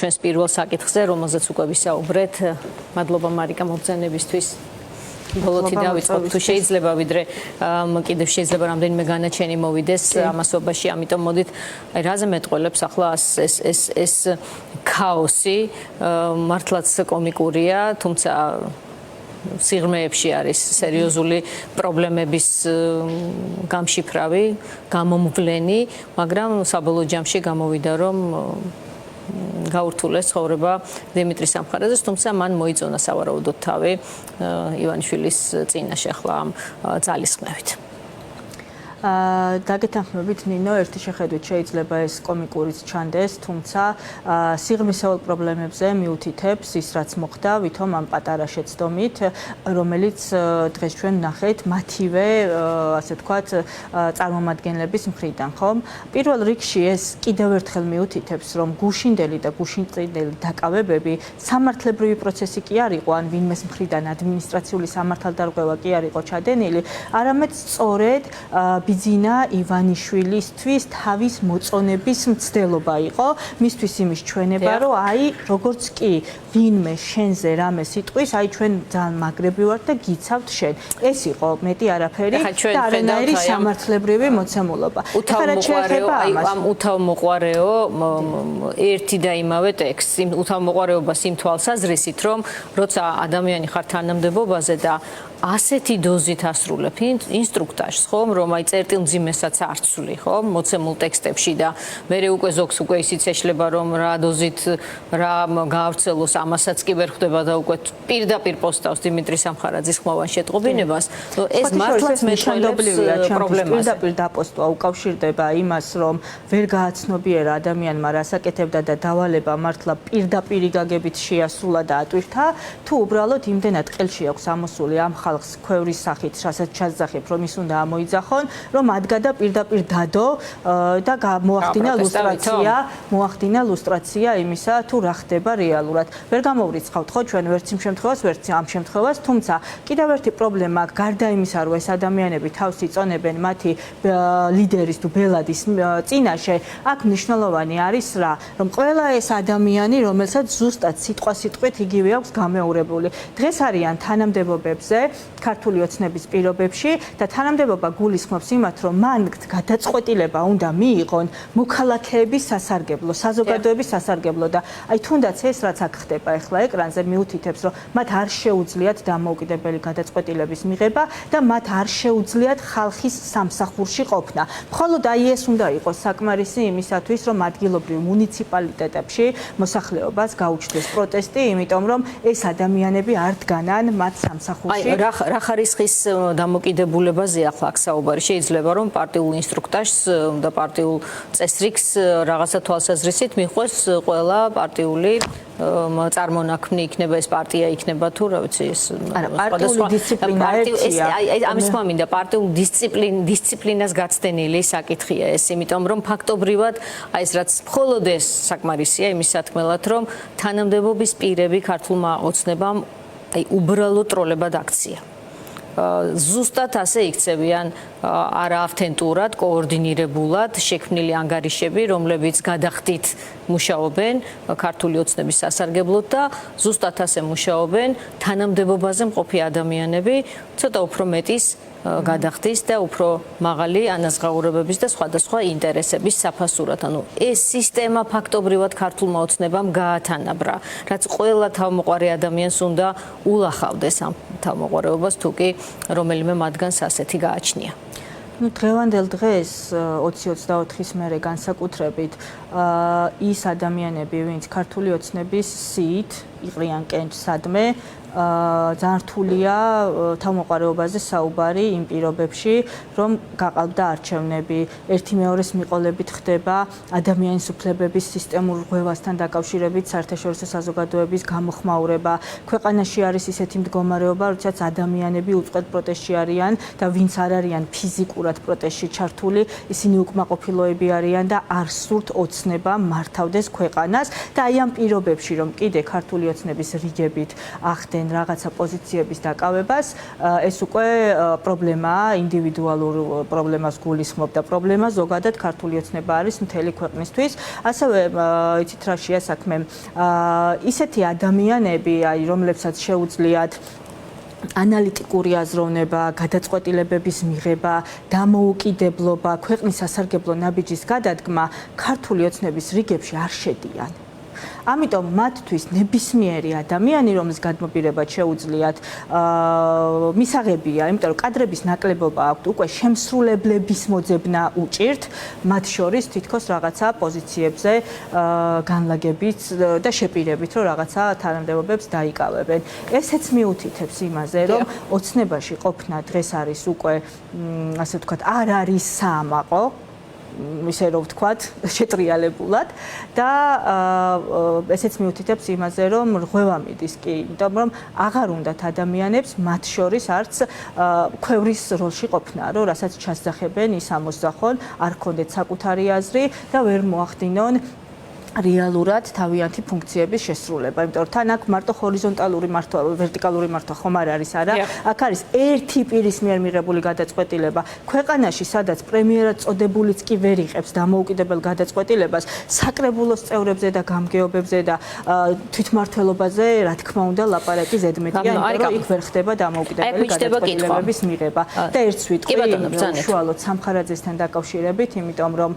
ჩვენს პირველ საკითხზე, რომელზეც უკვე ვისაუბრეთ, მადლობა მარიკა მოგზაურობისთვის. ბოლოთი დავიწყოთ, თუ შეიძლება, ვიდრე კიდევ შეიძლება რამდენიმე განაჩენი მოვიდეს ამასობაში, ამიტომ მოდით, აი რაზე მეტყველებს ახლა ეს ქაოსი, მართლაც კომიკურია, თუმცა სიღრმეებში არის სერიოზული პრობლემების გამშიფრავი, გამომვლენი, მაგრამ საბოლოო ჯამში გამოვიდა, რომ გაურთულეს ცხოვრება დიმიტრი სამხარაძეს, თუმცა მან მოიწონა სავარაუდოდ თავი ივანიშვილის წინაშე ახლა ამ ძალისხმევით. დაგეთანხმებით ნინო, ერთი შეხედვით შეიძლება ეს კომიკურიც ჩანდეს, თუმცა სიღრმისეულ პრობლემებზე მიუთითებს ის, რაც მოხდა ვითომ ამ პატარა შეცდომით, რომელიც დღეს ჩვენ ვნახეთ მათივე, ასე ვთქვათ, წარმომადგენლების მხრიდან, ხომ? პირველ რიგში ეს კიდევ ერთხელ მიუთითებს, რომ გუშინდელი და გუშინწინდელი დაკავებები სამართლებრივი პროცესი კი არ იყო, ან ვინმეს მხრიდან ადმინისტრაციული სამართალდარღვევა კი არ იყო ჩადენილი, არამედ სწორედ ბიძინა ივანიშვილისთვის თავის მოწონების მცდელობა იყო, მისთვის იმის ჩვენება, რომ აი, როგორც კი ვინმე შენზე რამე სიტყვის, აი ჩვენ ძალიან მაგრები ვართ და გიცავთ შენ. ეს იყო მეტი არაფერი და არანაირი სამართლებრივი მოცემულობა. ამ უთავმოყვარეო ერთი და იმავე ტექსტს, იმ უთავმოყვარეობას იმ თვალსაზრისით, რომ როცა ადამიანი ხარ თანამდებობაზე და ასეთი დოზით ასრულებ ინსტრუქტაჟს, ხომ, რომ აი წერტილმძიმესაც არ ცვლი, ხომ, მოცემულ ტექსტებში და მერე უკვე ზოგს უკვე ისიც ეშლება, რომ რა დოზით რა გაავრცელოს, ამასაც კი ვერ ხვდება და უკვე პირდაპირ პოსტავს დიმიტრი სამხარაძის ხმოვან შეტყობინებას. ეს მართლაც მეტყველებია პრობლემას. პირდაპირ დაპოსტვა უკავშირდება იმას, რომ ვერ გააცნობიერა ადამიანმა რას აკეთებდა და დავალება მართლა პირდაპირ გაგებით შეასრულა და ატვირთა, თუ უბრალოდ იმდენად ყელში აქვს ამოსული ამ ხალხს ქვევრის სახით, რასაც ჩაძახებ, რომ ის უნდა ამოიძახონ, რომ ადგა და პირდაპირ დადო და მოახდინა ლუსტრაცია იმისა, თუ რა ხდება რეალურად. ვერ გამოვრიცხავთ ხო ჩვენ ვერც იმ შემთხვევას, ვერც ამ შემთხვევას, თუმცა კიდევ ერთი პრობლემა, გარდა იმისა, რომ ეს ადამიანები თავს იწონებენ მათი ლიდერის თუ ბელადის წინაშე, აქ მნიშვნელოვანი არის რა, რომ ყველა ეს ადამიანი, რომელსაც ზუსტად სიტყვით იგივე აქვს გამეორებული. დღეს არიან თანამდებობებზე ქართული ოცნების პირობებში და თანამდებობა გულისხმობს იმათ, რომ მან გადაწყვეტილება უნდა მიიღონ მოქალაქეების სასარგებლო, საზოგადოების სასარგებლო და აი თუნდაც ეს რაც აქ ხდება ახლა ეკრანზე მიუთითებს, რომ მათ არ შეუძლიათ დამოუკიდებელი გადაწყვეტილების მიღება და მათ არ შეუძლიათ ხალხის სამსახურში ყოფნა. მხოლოდ აი ეს უნდა იყოს საკმარისი იმისათვის, რომ ადგილობრივ მუნიციპალიტეტებში მოსახლეობას გაუჩნდეს პროტესტი, იმიტომ რომ ეს ადამიანები არ დგანან მათ სამსახურში. რა ხარისხის დამოკიდებულებაზე ახლა აქ საუბარი შეიძლება რომ პარტიულ ინსტრუქტაჟს და პარტიულ წესრიგს რაღაცა თვალსაზრისით მიხვეს ყველა პარტიული წარმონაქმნი იქნება ეს პარტია იქნება თუ რა ვიცი ეს პარტიული დისციპლინა ერთია. ამის მომინდა პარტიულ დისციპლინას გაცდენილი საკითხია ეს, იმიტომ რომ ფაქტობრივად აი ეს რაც მხოლოდ ეს საკმარისია იმის სათქმელად, რომ თანამდებობის პირები ქართულმა ოცნებამ აი უბრალოდ ტროლებად აქცია. ზუსტად ასე იქცევიან არაავთენტურად, კოორდინირებულად შექმნილი ანგარიშები, რომლებიც გადახდით მუშაობენ ქართული ოცნების სასარგებლოდ და ზუსტად ასე მუშაობენ თანამდებობაზე მყოფი ადამიანები, ცოტა უფრო მეტის გადახდის და უფრო მაღალი ანაზღაურებების და სხვადასხვა ინტერესების საფასურად. ანუ ეს სისტემა ფაქტობრივად ქართულმა ოცნებამ გაათანაბრა, რაც ყველა თავმოყარე ადამიანს უნდა ულახავდეს ამ თავმოყარეობას, თუ კი რომელიმე მათგანს ასეთი გააჩნია. დღევანდელ დღეს 20-24-ის მერე განსაკუთრებით ის ადამიანები, ვინც ქართული ოცნების სიით იყრიან კენჭსადმე, ძალიან რთულია თავმოყარეობაზე საუბარი იმ პირობებში, რომ გაყალბდა არჩევნები, ერთი მეორეს მიყოლებით ხდება ადამიანის უფლებების სისტემურ რღვევასთან დაკავშირებით საერთაშორისო საზოგადოების გამოხმაურება. ქვეყანაში არის ისეთი მდგომარეობა, როდესაც ადამიანები უწყლოდ პროტესტში არიან და ვინც არ არიან ფიზიკურად პროტესტში ჩართული, ისინი უკმაყოფილოები არიან და არ სურთ ოცნება მართავდეს ქვეყანას და აი ამ პირობებში რომ კიდე ქართული ოცნების რიგებით ახდენ რაღაცა პოზიციების დაკავებას, ეს უკვე პრობლემაა, ინდივიდუალურ პრობლემას გულისხმობ და პრობლემა ზოგადად ქართული ოცნება არის მთელი ქვეყნისთვის. ასევე იცით რა შეა საქმე, ისეთი ადამიანები, აი რომლებსაც შეუძლიათ ანალიტიკური აზროვნება, გადაწყვეტილებების მიღება, დამოუკიდებლობა, ქვეყნის სასარგებლო ნაბიჯის გადადგმა ქართული ოცნების რიგებში არ შედიან. ამიტომ მათთვის ნებისმიერი ადამიანი, რომელს გადმობირება შეუძლიათ, მისაღებია, იმიტომ რომ კადრების ნაკლებობა აქვთ, უკვე შემსრულებლების მოძებნა უჭირთ, მათ შორის თითქოს რაღაცა პოზიციებზე განლაგებით და შეპირებით, რომ რაღაცა თანამდებობებს დაიკავებენ. ესეც მიუთითებს იმაზე, რომ ოცნებაში ყოფნა დღეს არის უკვე, ასე ვთქვათ, არ არის საამაყო, ისე რომ ვთქვათ, შეტრიალებულად და ესეც მიუთითებს იმაზე, რომ რღვევა მიდის კი, იმიტომ რომ აღარ უნდათ ადამიანებს მათ შორის არც ქვევრის როლში ყოფნა, რომ რასაც ჩასძახებენ, ის ამოსძახონ, არ ქონდეთ საკუთარი აზრი და ვერ მოახდინონ რეალურად თავიანთი ფუნქციების შესრულება, იმიტომ რომ თან აქ მარტო ჰორიზონტალური მართვა, ვერტიკალური მართვა ხომ არ არის, არა? აქ არის ერთი პირის მიერ მიღებული გადაწყვეტილება. ქვეყანაში, სადაც პრემიერად წოდებულიც კი ვერ იღებს დამოუკიდებელ გადაწყვეტილებას, საკრებულოს წევრებზე და გამგეობებზე და თვითმმართველობაზე, რა თქმა უნდა, ლაპარაკი ზედმეტია, იმიტომ რომ იქ ვერ ხდება დამოუკიდებელი გადაწყვეტილებების მიღება. და ერთს ვიტყვი, უშუალოდ სამხარაძესთან დაკავშირებით, იმიტომ რომ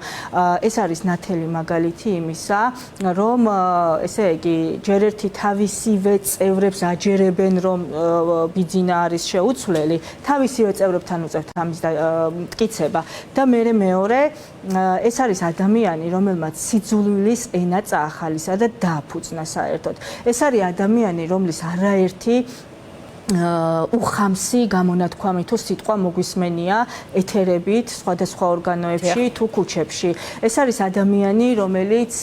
ეს არის ნათელი მაგალითი იმისა, რომ ესე იგი ჯერ ერთი თავისივე წევრებს აჯერებენ, რომ ბიძინა არის შეუცვლელი, თავისივე წევრებთან უწევთ ამის მტკიცება და მეორე ეს არის ადამიანი, რომელმაც სიძულვილის ენა წაახალისა და დააფუძნა საერთოდ. ეს არის ადამიანი, რომლის არაერთი უხამსი გამონათქვამი თუ სიტყვა მოგვისმენია ეთერებით სხვადასხვა ორგანოებში თუ ქუჩებში. ეს არის ადამიანი, რომელიც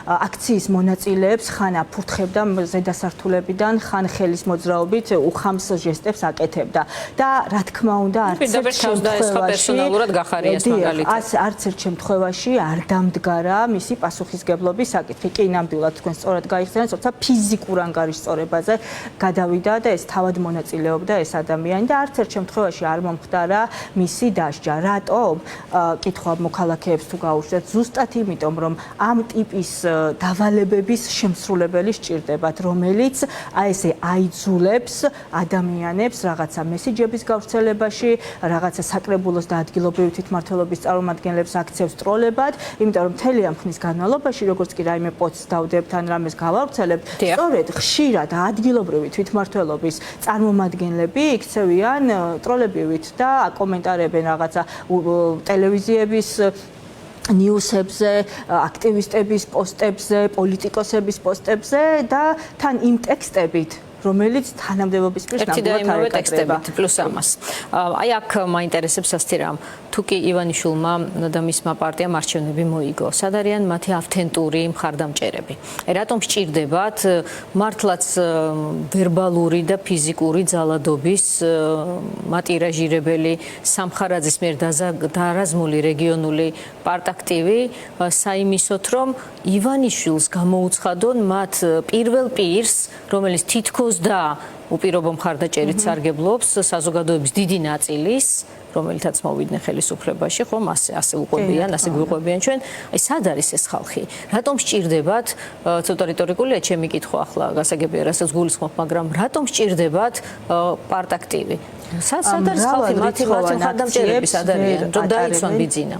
აქციის მონაწილეებს ხან აფურთხებდა ზედასართულებიდან, ხან ხელის მოძრაობით უხამს ჟესტებს აკეთებდა. და რა თქმა უნდა, არც ერთ შემთხვევაში არ დამდგარა მისი პასუხისგებლობის საკითხი. კი, ნამდვილად თქვენ სწორად გაიხსენეთ, თორსა ფიზიკურ ანგარიშწორებაზე გადავიდა და ეს თავად მონაწილეობდა ეს ადამიანი და არც ერთ შემთხვევაში არ მომხდარა მისი დასჯა. რატომ? კითხვა მოქალაქეებს თუ გაუშვათ, ზუსტად იმიტომ, რომ ამ ტიპის დავალებების შემსრულებელი სჭირდებათ, რომელიც აი ესე აიძულებს ადამიანებს რაღაცა მესიჯების გავრცელებაში, რაღაცა საკრებულოს და ადგილობრივი თვითმმართველობის წარმომადგენლებს აქცევს ტროლებად, იმიტომ რომ მთელი ამ ხნის განმავლობაში, როგორც კი რაიმე პოსტს დავდებთ ან რამეს გავავრცელებთ, სწორედ ხშირად ადგილობრივი თვითმმართველობის წარმომადგენლები იქცევიან ტროლებივით და აკომენტარებენ რაღაცა ტელევიზიების ნიუსებზე, აქტივისტების პოსტებზე, პოლიტიკოსების პოსტებზე და თან იმ ტექსტებით, რომელიც თანამდებობის პირს ნამდვილად არ ეკადრება. პლუს ამას. აი აქ მაინტერესებს ასთირამ, თუ კი ივანიშვილმა და მისმა პარტიამ არჩევნები მოიგო, სად არიან მათი ავთენტური მხარდამჭერები? რატომ სჭირდებათ მართლაც ვერბალური და ფიზიკური ძალადობის მატირაჟირებელი სამხარაძის მიერ დაარაზმული რეგიონული პარტაქტივი საიმისოთ, რომ ივანიშვილს გამოუცხადონ მათ პირველ პირს, რომელიც თითქოს და უპირობო მხარდაჭერით სარგებლობს საზოგადოების დიდი ნაწილის, რომელთაც მოვიდნენ ხელისუფლებაში, ხომ ასე უყვებიან, ასე გვიყვებიან ჩვენ. აი სად არის ეს ხალხი? რატომ სჭირდებათ, ცოტა რიტორიკულია ჩემი კითხვა ახლა, გასაგებია, რასაც გულისხმობ, მაგრამ რატომ სჭირდებათ პარტაქტივი? სად არის ხალხი მათი მხარდამჭერები სად არიან, რომ დაიცვან ბიძინა?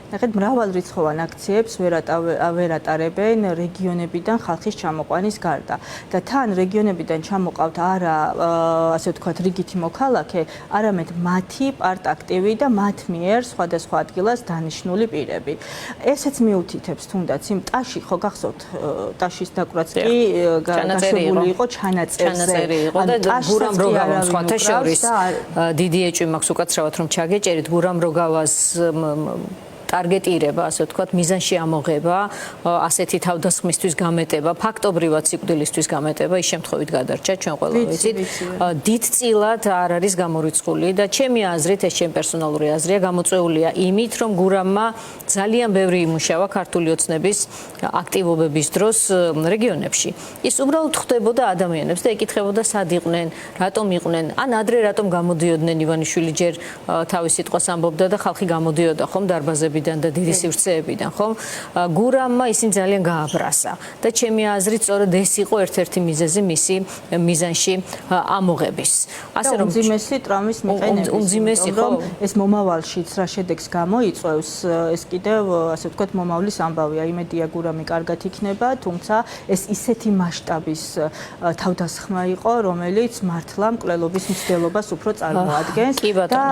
ნახეთ, მრავალრიცხოვან აქციებს ვერ ატარებენ რეგიონებიდან ხალხის ჩამოყვანის გარდა და თან რეგიონებიდან ჩამოყავთ არა, ასე ვთქვათ, რიგითი მოქალაქე, არამედ მათი პარტაქტივი და მათ მიერ სხვადასხვა ადგილას დანიშნული პირები. ესეც მიუთითებს თუნდაც იმ ტაში, ხო გახსოვთ, ტაშის დაკვრაც კი გაშვებული იყო ჩანაწერზე. და გურამ როგავას სხვათა შორის დიდი ეჭვი მაქვს უკაცრავად რომ ჩაგეჭერით გურამ როგავას ტარგეტირება, ასე ვთქვათ, მიზანში ამოღება, ასეთი თავდასხმისთვის გამეტება, ფაქტობრივად სიკვდილისთვის გამეტება, ის შემთხვევით გადარჩა, ჩვენ ყველა ვიცით. დიდწილად არ არის გამორიცხული და ჩემი აზრით, ეს ჩემი პერსონალური აზრია, გამოწვეულია იმით, რომ გურამმა ძალიან ბევრი იმუშავა ქართული ოცნების აქტივობების დროს რეგიონებში. ის უბრალოდ ხვდებოდა ადამიანებს და ეკითხებოდა სად იყვნენ, რატომ იყვნენ, ან ადრე რატომ გამოდიოდნენ. ივანიშვილი ჯერ თავის სიტყვას ამბობდა და ხალხი გამოდიოდა ხომ დარბაზებიდან და დიდი სივრცეებიდან ხომ. გურამმა ისინი ძალიან გააბრასა და ჩემი აზრით სწორედ ეს იყო ერთ-ერთი მიზეზი მისი მიზანში ამოღების. ასე რომ უმძიმესი ტრამვის მიყენების უმძიმესი ხო ეს მომავალშიც რა შედეგს გამოიწვევს, ეს კიდევ ასე ვთქვათ მომავლის ამბავია. იმედია გურამი კარგად იქნება, თუმცა ეს ისეთი მასშტაბის თავდასხმა იყო, რომელიც მართლა მკვლელობის მცდელობას უფრო წარმოადგენს და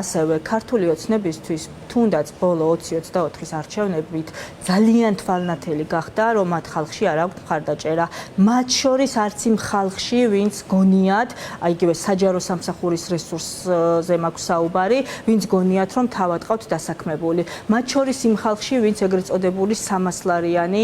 ასევე ქართული ოცნებისთვის თუნდაც ბოლო 20-24-ის არჩევნებით ძალიან თვალნათელი გახდა, რომ მათ ხალხში არ აქვთ მხარდაჭერა. მათ შორის არც იმ ხალხში, ვინც გონიათ, აი იგივე საჯარო სამსახურის რესურსზე მაქვს საუბარი, ვინც გონიათ, რომ თავად ყავთ დასაქმებული. მათ შორის იმ ხალხში, ვინც ეგრეთ წოდებული 300 ლარიანი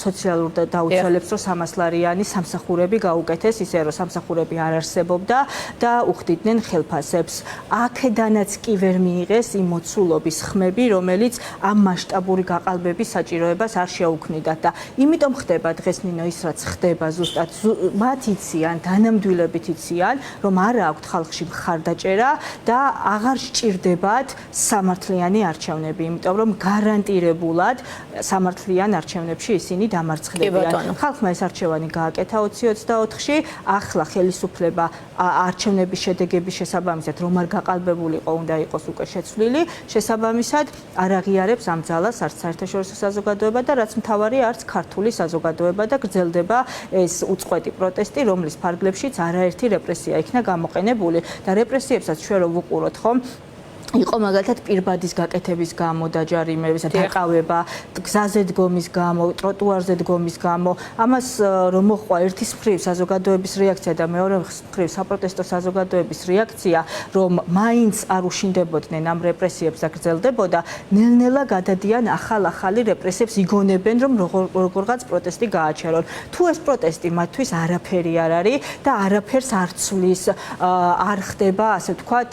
სოციალურ დაუცველებს, რომ 300 ლარიანი სამსახურები გაუკეთეს, ისე რომ სამსახურები არ არსებობდა და უხდიდნენ ხელფასებს. აქედანაც კი ვერ მიიღეს იმ მოცულობის ხმები, რომელიც ამ მასშტაბური გაყალბების საჭიროებას არ შეუქმნიდათ და იმიტომ ხდება დღეს ნინო ის რაც ხდება ზუსტად მათ იციან, დანამდვილებით იციან, რომ არ აქვთ ხალხში მხარდაჭერა და აღარ სჭირდებათ სამართლიანი არჩევნები, იმიტომ რომ გარანტირებულად სამართლიან არჩევნებში ისინი დამარცხდებიან. ხალხმა ეს არჩევანი გააკეთა 2024-ში, ახლა ხელისუფლება არჩევნების შედეგების შესაბამისად რომ არ გაყალბებულიყო, უნდა იყოს უკვე შეცვლილი, შესაბამისად არ აღიარებს ამ ძალას არც საერთაშორისო საზოგადოება და რაც მთავარია არც ქართული საზოგადოება და გრძელდება ეს უწყვეტი პროტესტი, რომლის ფარგლებშიც არაერთი რეპრესია იქნა გამოყენებული და რეპრესიებსაც ჩვენ რო ვუყუროთ ხომ იყო მაგალითად პირბადის გაკეთების გამო დაჯარიმების და დაკავება, გზაზე დგომის გამო, ტროტუარზე დგომის გამო. ამას რომ მოყვა ერთის მხრივ საზოგადოების რეაქცია და მეორე მხრივ საპროტესტო საზოგადოების რეაქცია, რომ მაინც არ უშინდებოდნენ ამ რეპრესიებს და გრძელდებოდა, ნელ-ნელა გადადიან ახალ-ახალი რეპრესიებს იგონებენ, რომ როგორღაც პროტესტი გააჩერონ. თუ ეს პროტესტი მათთვის არაფერი არ არის და არაფერს არ ცვლის, არ ხდება, ასე ვთქვათ,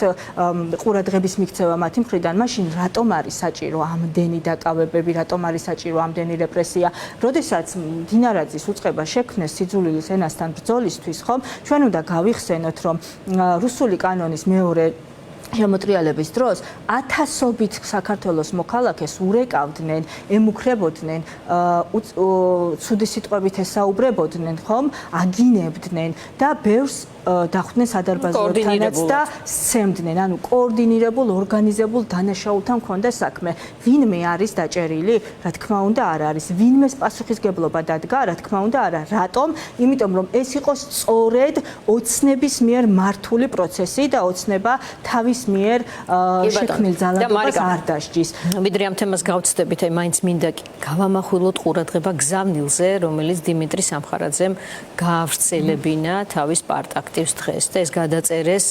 ყურადღების იქცევა მათი მხრიდან, მაშინ რატომ არის საჭირო ამდენი დაკავებები, რატომ არის საჭირო ამდენი რეპრესია? როდესაც დინარაძის უწყება შექმნეს სიძულვილის ენასთან ბრძოლისთვის, ხომ, ჩვენ უნდა გავიხსენოთ, რომ რუსული კანონის მეორე შემოტრიალების დროს ათასობით საქართველოს მოქალაქეს ურეკავდნენ, ემუქრებოდნენ, ცუდი სიტყვებით ესაუბრებოდნენ, ხომ, აგინებდნენ და ბევრს დახვდნენ სადარბაზოთანაც და სცემდნენ, ანუ კოორდინირებულ, ორგანიზებულ დანაშაულთან მქონდა საქმე. ვინმე არის დაჭერილი? რა თქმა უნდა არ არის. ვინმეს პასუხისგებლობა დადგა? რა თქმა უნდა არა. რატომ? იმიტომ რომ ეს იყო სწორედ ოცნების მიერ მართული პროცესი და ოცნება თავის მიერ შექმნილ ძალადობას არ დასჯის. ვიდრე ამ თემას გავცდებით, აი მაინც მინდა გავამახვილოთ ყურადღება გზავნილზე, რომელიც დიმიტრი სამხარაძემ გაავრცელებინა თავის პარტაკ დღეს და ეს გადაწერეს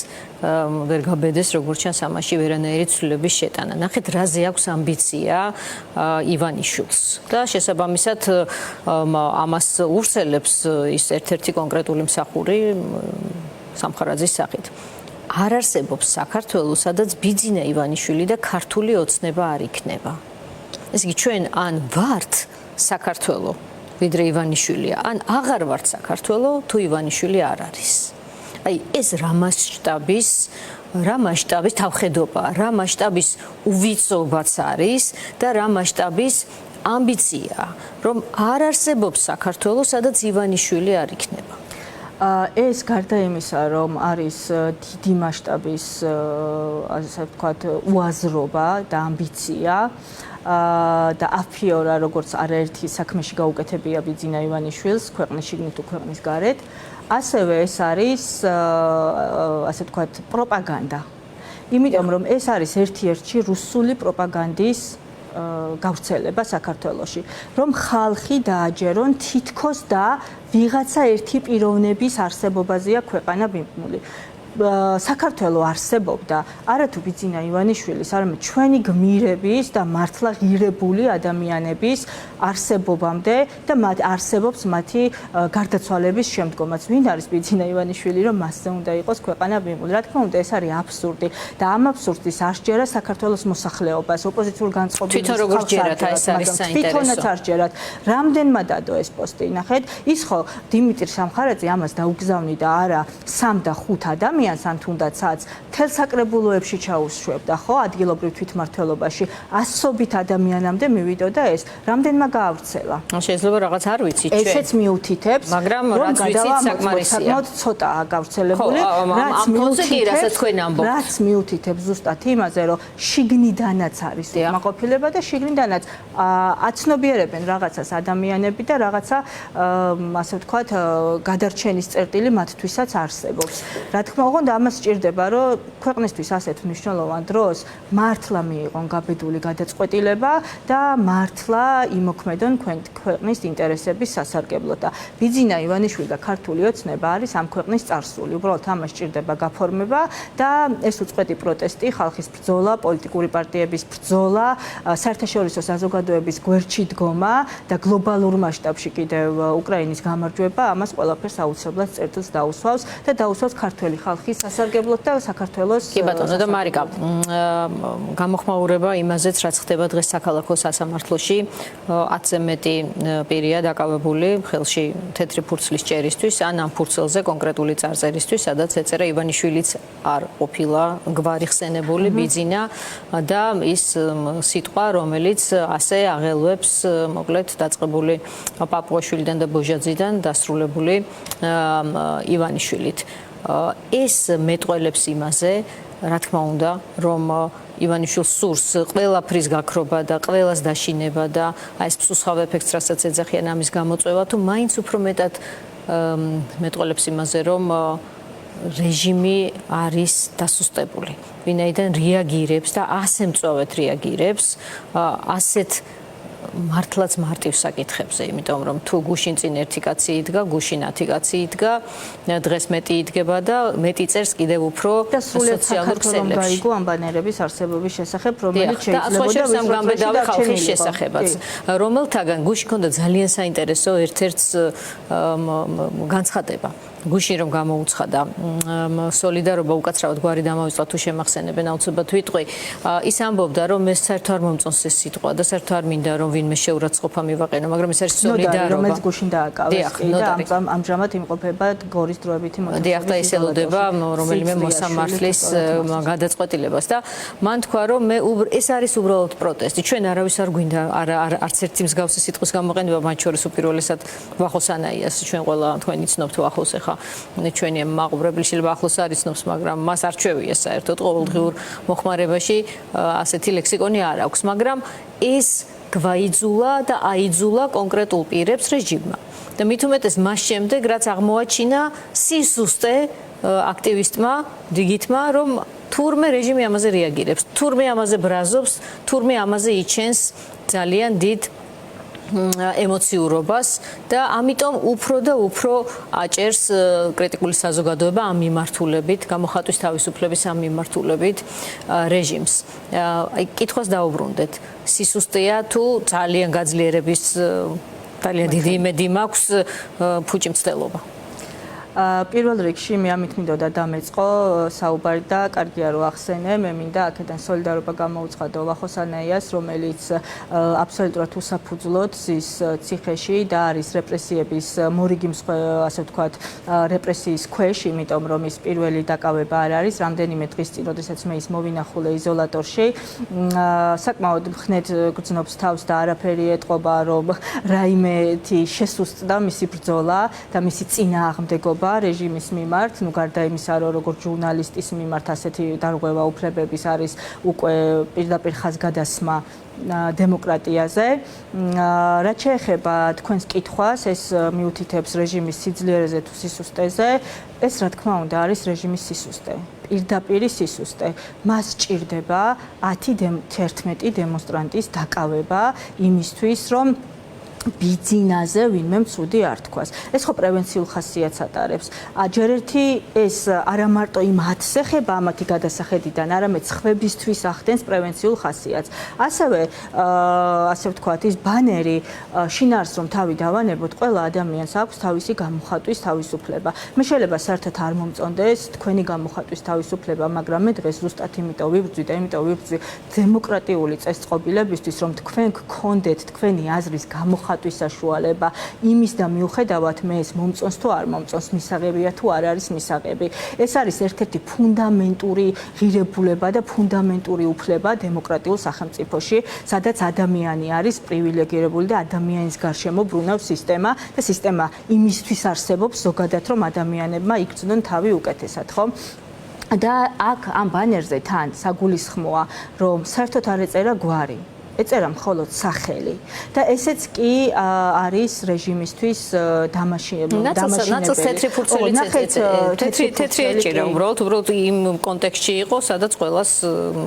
ვერ გაბედეს როგორც ჩანს ამაში ვერანაირი ცვლილების შეტანა. ნახეთ რაზე აქვს ამბიცია ივანიშვილს და შესაბამისად ამას ურსელებს ის ერთ-ერთი კონკრეტული მსახური სამხარაძის სახით. არ არსებობს საქართველოს, სადაც ბიძინა ივანიშვილი და ქართული ოცნება არ იქნება. ესე იგი ჩვენ ან ვართ საქართველო, ვიდრე ივანიშვილია, ან აღარ ვართ საქართველო, თუ ივანიშვილი არ არის. აი ეს რა მასშტაბის თავხედობაა, რა მასშტაბის უვიცობაც არის და რა მასშტაბის ამბიციაა, რომ არ არსებობს საქართველოს, სადაც ივანიშვილი არ იქნება. ეს გარდა იმისა, რომ არის დიდი მასშტაბის, ასე ვთქვათ, უაზრობა და ამბიცია და აფიორა, როგორც არაერთი საქმეში გაუკეთებია ბიძინა ივანიშვილს, ქვეყნის შიგნით თუ ქვეყნის გარეთ. ასევე ეს არის, ასე ვთქვათ, პროპაგანდა. იმიტომ რომ ეს არის ერთ-ერთი რუსული პროპაგანდის გავრცელება საქართველოში, რომ ხალხი დააჯერონ თითქოს და ვიღაცა ერთი პიროვნების არსებობაზეა ქვეყანა მიმყნული. საქართველო არსებობდა არათუ ბიძინა ივანიშვილის, არამედ ჩვენი გმირების და მართლა ღირებული ადამიანების არსებობამდე და არსებობს მათი გარდაცვალების შემდგომაც. ვინ არის ბიძინა ივანიშვილი, რომ მასზე უნდა იყოს ქვეყანა მიღული? რა თქმა უნდა, ეს არის აბსურდი და ამ აბსურდის არ სჯერა საქართველოს მოსახლეობას, ოპოზიციურ განწყობილებას. თვითონ როგორ ჯერათ, ეს არის საინტერესო. თვითონაც არ ჯერათ. რამდენმა დადო ეს პოსტი, ნახეთ, ის ხო დიმიტრი სამხარაძე ამას დაუგზავნიდა არა 3 და 5 ადამიანს, ან თუნდაცაც თელ საკრებულოებში ჩაუსშვებდა, ხო, ადგილობრივ თვითმმართველობაში, ასობით ადამიანამდე მივიდოდა ეს. რამდენმა გაავრცელა? შეიძლება რაღაც არ ვიცით ჩვენ. ესეც მიუთითებს, მაგრამ რაც ვიცით საკმარისია. საკმაოდ ცოტაა გავრცელებული, რაც მიუთითებს ზუსტად იმაზე, რომ შიგნიდანაც არის უკმაყოფილება და შიგნიდანაც აცნობიერებენ რაღაცას ადამიანები და რაღაცა ასე ვთქვათ, გადარჩენის წერტილი მათთვისაც არსებობს. რა თქმა უნდა, ამას სჭირდება, რომ ქვეყნისთვის ასეთ მნიშვნელოვან დროს მართლა მიიღონ გაბედული გადაწყვეტილება და მართლა იმოქმედონ ქვეყნის ინტერესების სასარგებლოდ. და ბიძინა ივანიშვილი და ქართული ოცნება არის ამ ქვეყნის წარსული. უბრალოდ ამას სჭირდება გაფორმება და ეს უწყვეტი პროტესტი, ხალხის ბრძოლა, პოლიტიკური პარტიების ბრძოლა, საერთაშორისო საზოგადოების გვერდში დგომა და გლობალურ მასშტაბში კიდევ უკრაინის გამარჯვება, ამას ყველაფერს აუცილებლად წერტილს დაუსვავს და დაუსვავს ქართველი ხალხის სასარგებლოდ და საქართველოს. კი ბატონო და მარიკა, გამოხმაურება იმაზეც, რაც ხდება დღეს საქალაქო სასამართლოში, 10-ზე მეტი პირია დაკავებული ხელში თეთრი ფურცლის ჭერისთვის, ან ამ ფურცელზე კონკრეტული წარწერისთვის, სადაც ეწერა ივანიშვილიც არ ყოფილა გვარი ხსენებული ბიძინა და ის სიტყვა, რომელიც ასე აღელვებს მოკლედ დაწყებული პაპუაშვილიდან და ბოჟაძიდან დასრულებული ივანიშვილით. ეს მეტყველებს იმაზე, რა თქმა უნდა, რომ ივანიშვილს სურს ყველაფრის გაქრობა და ყველას დაშინება და აი ეს ფსუსხავ ეფექტს, რასაც ეძახიან ამის გამოწვევა, თუ მაინც უფრო მეტად მეტყველებს იმაზე, რომ რეჟიმი არის დასუსტებული. ვინაიდან რეაგირებს და ასე მწვავედ რეაგირებს ასეთ მართლაც მარტივ საკითხებზე, იმიტომ რომ თუ გუშინ წინ ერთი კაცი იდგა, გუშინ 10 კაცი იდგა, დღეს მეტი იდგება და მეტი წერს კიდევ უფრო სოციალურ ქსელებში. გაიგო ამ ბანერების არსებობის შესახებ, რომელიც შეიძლება და გამბედავი ხალხის შესახებაც, რომელთაგან გუშინ ქონდა ძალიან საინტერესო ერთ-ერთს განცხადება. გუშინ რომ გამოუცხადა სოლიდარობა უკაცრავად გვარი დამავიწყდა თუ შემახსენებენ აუცილებლად ვიტყვი ის ამბობდა რომ ეს საერთოდ არ მომწონს ეს სიტყვა და საერთოდ არ მინდა რომ ვინმე შეურაცხყოფა მივაყენო მაგრამ ეს არის სოლიდარობა რომელიც გუშინ დააკავეს და ამჟამად იმყოფება გორის დროებითი მოთხოვნა დიახ და ეს ელოდება რომელიმე მოსამართლის გადაწყვეტილებას და მან თქვა რომ მე ეს არის უბრალოდ პროტესტი ჩვენ არავის არ გვინდა არც ერთი მსგავსი სიტყვის გამოყენება მათ შორის უპირველესად ვახოსანაიას ჩვენ ყველა თქვენ იცნობთ ვახოს ახლა ჩვენი მაყურებელი შეიძლება ახლოს არ იცნობს, მაგრამ მას არ ჩვევია საერთოდ ყოველდღიურ მოხმარებაში ასეთი ლექსიკონი არ აქვს, მაგრამ ეს გვაიძულა და აიძულა კონკრეტულ პირებს რეჟიმმა. და მით უმეტეს მას შემდეგ, რაც აღმოაჩინა სისუსტე აქტივისტმა, დიგითმა, რომ თურმე რეჟიმი ამაზე რეაგირებს, თურმე ამაზე ბრაზობს, თურმე ამაზე იჩენს ძალიან დიდ ემოციურობას და ამიტომ უფრო და უფრო აჭერს კრიტიკული საზოგადოება ამ მიმართულებით, გამოხატვის თავისუფლების ამ მიმართულებით რეჟიმს. აი, კითხვას დაუბრუნდეთ. სისუსტეა თუ ძალიან გაძლიერების ძალიან დიდი იმედი მაქვს ფუჭიმცდელობა? პირველ რიგში მე ამით მინდოდა დამეწყო საუბარი და კარგია რომ ახსენე მე მინდა აქედან სოლიდარობა გამოუცხადო ვახოსანაიას რომელიც აბსოლუტურად უსაფუძვლოდ ზის ციხეში და არის რეპრესიების მორიგი ასე ვთქვათ რეპრესიის ქვეშ იმიტომ რომ ის პირველი დაკავება არ არის რამდენიმე დღის წინ როდესაც მე ის მოვინახულე იზოლატორში საკმაოდ ხნედ გრძნობს თავს და არაფერი ეტყობა რომ რაიმეთი შესუსტდა მისი ბრძოლა და მისი წინააღმდეგობა რეჟიმის მიმართ, ну გარდა იმისა, რომ როგორც ჟურნალისტის მიმართ ასეთი დარღვევა უფლებების არის უკვე პირდაპირ ხაზგადასმა დემოკრატიაზე. რაც შეეხება თქვენს კითხვას, ეს მიუთითებს რეჟიმის სიძლიერეზე თუ სისუსტეზე, ეს რა თქმა უნდა არის რეჟიმის სისუსტე. პირდაპირი სისუსტე. მას სჭირდება 10-11 დემონსტრანტის დაკავება იმისთვის, რომ ბიძინაზე ვინმე მცუდი არ თქვას. ეს ხო პრევენციულ ხასიათს ატარებს. ჯერ ერთი ეს არა მარტო იმ 10-ს ეხება ამათი გადასახედიდან, არამედ სხვებისთვის ახდენს პრევენციულ ხასიათს. ასევე ასე ვთქვათ, ის ბანერი შინაარს რომ თავი დავანებოთ, ყველა ადამიანს აქვს თავისი გამოხატვის თავისუფლება. მე შეიძლება საერთოდ არ მომწონდეს თქვენი გამოხატვის თავისუფლება, მაგრამ მე დღეს ზუსტად იმიტომ ვიბრძვი და იმიტომ ვიბრძვი დემოკრატიული წესწყობილებისთვის, რომ თქვენ გქონდეთ თქვენი აზრის გამოხატვის საშუალება იმის და მიუხედავად მე ეს მომწონს თუ არ მომწონს, მისაღებია თუ არ არის მისაღები. ეს არის ერთ-ერთი ფუნდამენტური ღირებულება და ფუნდამენტური უფლება დემოკრატიულ სახელმწიფოში, სადაც ადამიანი არის პრივილეგირებული და ადამიანის გარშემო ბრუნავს სისტემა და სისტემა იმისთვის არსებობს ზოგადად, რომ ადამიანებმა იგრძნონ თავი უკეთესად, ხო? და აქ ამ ბანერზე თან საგულისხმოა, რომ საერთოდ არ ეწერა გვარი. ეწერა მხოლოდ სახელი და ესეც კი არის რეჟიმისთვის დამაშინებელი. ნაცალ თეთრი ფურცელი თეთრი ეჭირა უბრალოდ იმ კონტექსტში იყო, სადაც ყველას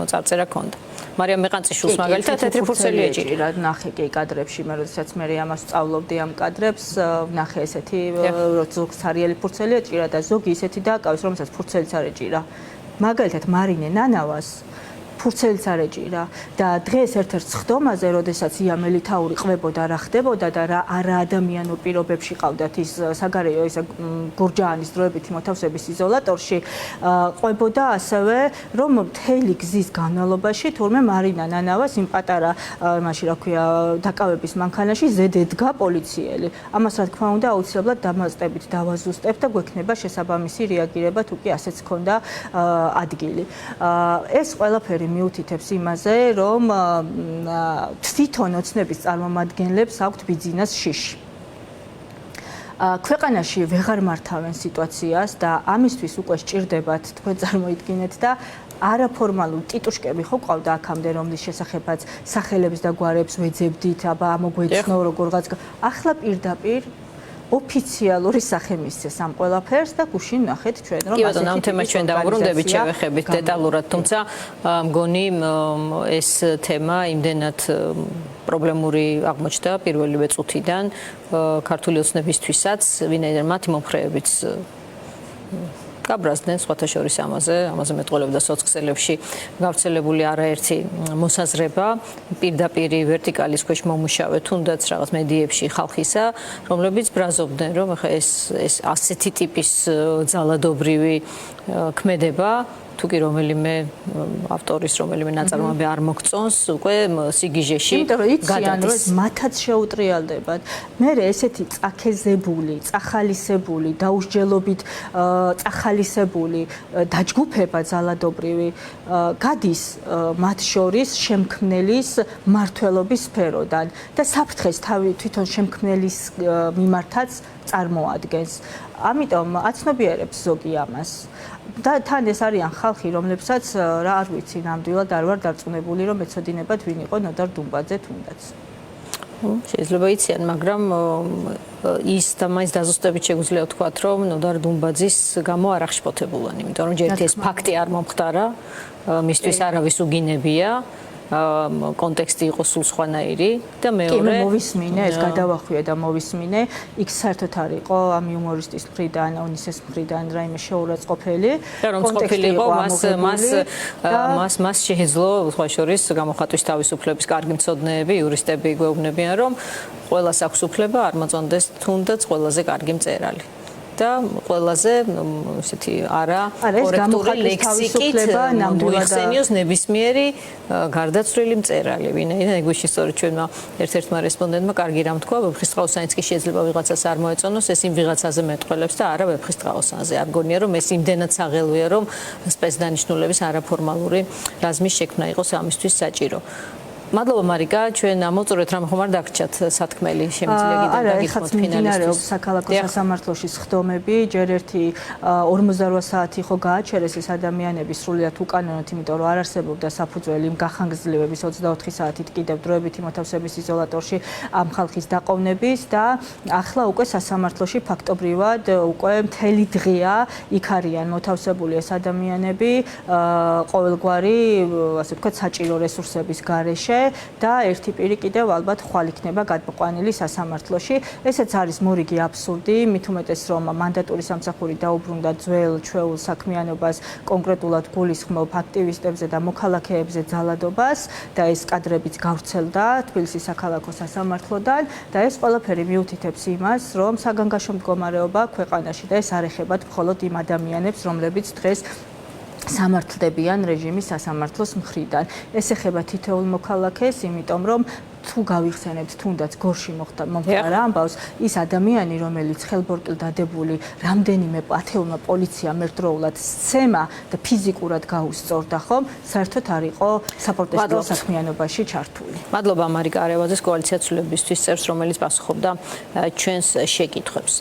წარწერა ქონდა. მარიამ მეყანწიშვილს მაგალითად თეთრი ფურცელი ეჭირა. ნახე კი კადრებში, მე როდესაც მე ამას სწავლობდი ამ კადრებს, ნახე ესეთი ზოგ სარიელი ფურცელი ეჭირა და ზოგი ისეთი დააკავეს, რომელსაც ფურცელიც არ ეჭირა. მაგალითად მარინე ნანავას ფურცელიც არ ეჭირა და დღეს ერთ-ერთ სხდომაზე, როდესაც იამელი თაური ყვებოდა რა ხდებოდა და რა არა ადამიანურ პირობებში ყავდათ ის საგარეო ეს გურჯაანის დროებითი მოთავსების იზოლატორში, ყვებოდა ასევე, რომ მთელი გზის განმავლობაში თურმე მარინა ნანავას იმ პატარა მაშინ რა ქვია დაკავების მანქანაში ზედ ედგა პოლიციელი. ამას რა თქმა უნდა აუცილებლად დამაზტებით დავაზუსტებთ და გვექნება შესაბამისი რეაგირება თუ კი ასეც ქონდა ადგილი. ეს ყველაფერი მიუთითებს იმაზე, რომ თვითონ ოცნების წარმომადგენლებს აქვთ ბიძინას შიში. ქვეყანაში ვეღარ მართავენ სიტუაციას და ამისთვის უკვე სჭირდებათ თქვენ წარმოიდგინეთ და არაფორმალურ ტიტუშკები ხო ყავდა აქამდე, რომლის შესახებაც სახელებს და გვარებს ვეძებდით, აბა მოგვეცნო როგორღაც. ახლა პირდაპირ ოფიციალური სახე მისცეს ამ ყველაფერს და გუშინ ნახეთ ჩვენ რომ კი ბატონო, ამ თემას ჩვენ დავუბრუნდებით, შევეხებით დეტალურად, თუმცა მგონი ეს თემა იმდენად პრობლემური აღმოჩნდა პირველივე წუთიდან ქართული ოცნებისთვისაც, ვინაიდან მათი მომხრეებიც გაბრაზდნენ სხვათა შორის ამაზე მეტყოლებდა სოციალებში გავრცელებული არაერთი მოსაზრება პირდაპირ ვერტიკალის ქვეშ მომუშავე თუნდაც რაღაც მედიებში ხალხისა, რომლებიც ბრაზობდნენ, რომ ახლა ეს ასეთი ტიპის ძალადობრივი ქმედება თუ კი რომელიმე ავტორის რომელიმე ნაწარმოები არ მოგწონს, უკვე სიგიჟეში გადადის. მათაც შეუტრიალდებათ. მე ესეთი წაქეზებული, წახალისებული, დაუსჯელობით წახალისებული დაჯგუფება ძალადობრივი გადის მათ შორის შემქმნელის მმართველობის სფეროდან და საფრთხეს თვითონ შემქმნელის მიმართაც წარმოადგენს. ამიტომ აცნობიერებს ზოგი ამას. და თან ეს არიან ხალხი, რომლებსაც რა არ ვიცი, ნამდვილად არ ვარ დარწმუნებული, რომ ეცოდინებათ ვინ იყო ნოდარ დუმბაძე თუნდაც. შეიძლება იციან, მაგრამ ის და მაინც დაზუსტებით შეგვიძლია ვთქვათ, რომ ნოდარ დუმბაძის გამო არ აღშფოთებულანი, იმიტომ რომ ჯერ ეს ფაქტი არ მომხდარა, მისთვის არავის უგინებია. კონტექსტი იყო სულ სხვანაირი და მეორე კი მოვისმინე ეს გადავახვიე და მოვისმინე იქ საერთოდ არ იყო ამ იუმორისტის მხრიდან ონისეს მხრიდან რაიმე შეურაცხყოფელი და რომ ყოფილი იყო მას შეეძლო სხვა შორის გამოხატვის თავისუფლების კარგი მცოდნეები იურისტები გვეუბნებიან რომ ყველას აქვს უფლება არ მოწონდეს თუნდაც ყველაზე კარგი მწერალი და ყველაზე ესეთი არა კორექტული ლექსიკით მოიხსენიოს ნებისმიერი გარდაცვლილი მწერალი. ვინაიდან ეგვიში სწორედ ჩვენმა ერთ-ერთმა რესპონდენტმა კარგი რამ თქვა, ვეფხისტყაოსანიც კი შეიძლება ვიღაცას არ მოეწონოს, ეს იმ ვიღაცაზე მეტყველებს და არა ვეფხისტყაოსანზე. არ გონია რომ ეს იმდენად საღელვია, რომ სპეცდანიშნულების არაფორმალური რაზმის შექმნა იყოს ამისთვის საჭირო. მადლობა მარიკა, ჩვენ ამოვწურეთ რამ ხომ არ დაგრჩათ სათქმელი შემიძლია კიდევ დაგიხმოთ ფინალისტებს. საქალაქო სასამართლოში სხდომები, ჯერ ერთი 48 საათი ხო გააჩერეს ეს ადამიანები სრულიად უკანონოდ, იმიტომ რომ არ არსებობდა საფუძველი იმ გახანგრძლივების 24 საათით კიდევ დროებითი მოთავსების იზოლატორში ამ ხალხის დაყოვნების და ახლა უკვე სასამართლოში ფაქტობრივად უკვე მთელი დღეა იქ არიან მოთავსებული ეს ადამიანები ყოველგვარი, ასე ვთქვათ, საჭირო რესურსების გარეშე. და ერთი პირი კიდევ ალბათ ხვალ იქნება გადმოყვანილი სასამართლოში. ესეც არის მორიგი აბსურდი, მით უმეტეს რომ მანდატური სამსახური დაუბრუნდა ძველ ჩვეულ საქმიანობას, კონკრეტულად გულისხმობ აქტივისტებზე და მოქალაქეებზე ძალადობას და ეს კადრებიც გავრცელდა თბილისის საქალაქო სასამართლოდან და ეს ყველაფერი მიუთითებს იმას, რომ საგანგაშო მდგომარეობა ქვეყანაში და ეს არ ეხებათ მხოლოდ იმ ადამიანებს, რომლებიც დღეს სამართლებიან რეჟიმის სასამართლოს მხრიდან. ეს ეხება თითოეულ მოქალაქეს, იმიტომ რომ თუ გავიხსენებთ თუნდაც გორში მომხდარა ამბავს, ის ადამიანი, რომელიც ხელბორტილ დადებული რამდენიმე ათეულმა პოლიციამ ერთდროულად სცემა და ფიზიკურად გაუსწორდა ხომ, საერთოდ არ იყო საპროტესტო საქმიანობაში ჩართული. მადლობა მარიკა არევაძეს, კოალიცია ცვლილებისთვის წევრს, რომელიც პასუხობდა ჩვენს შეკითხვებს.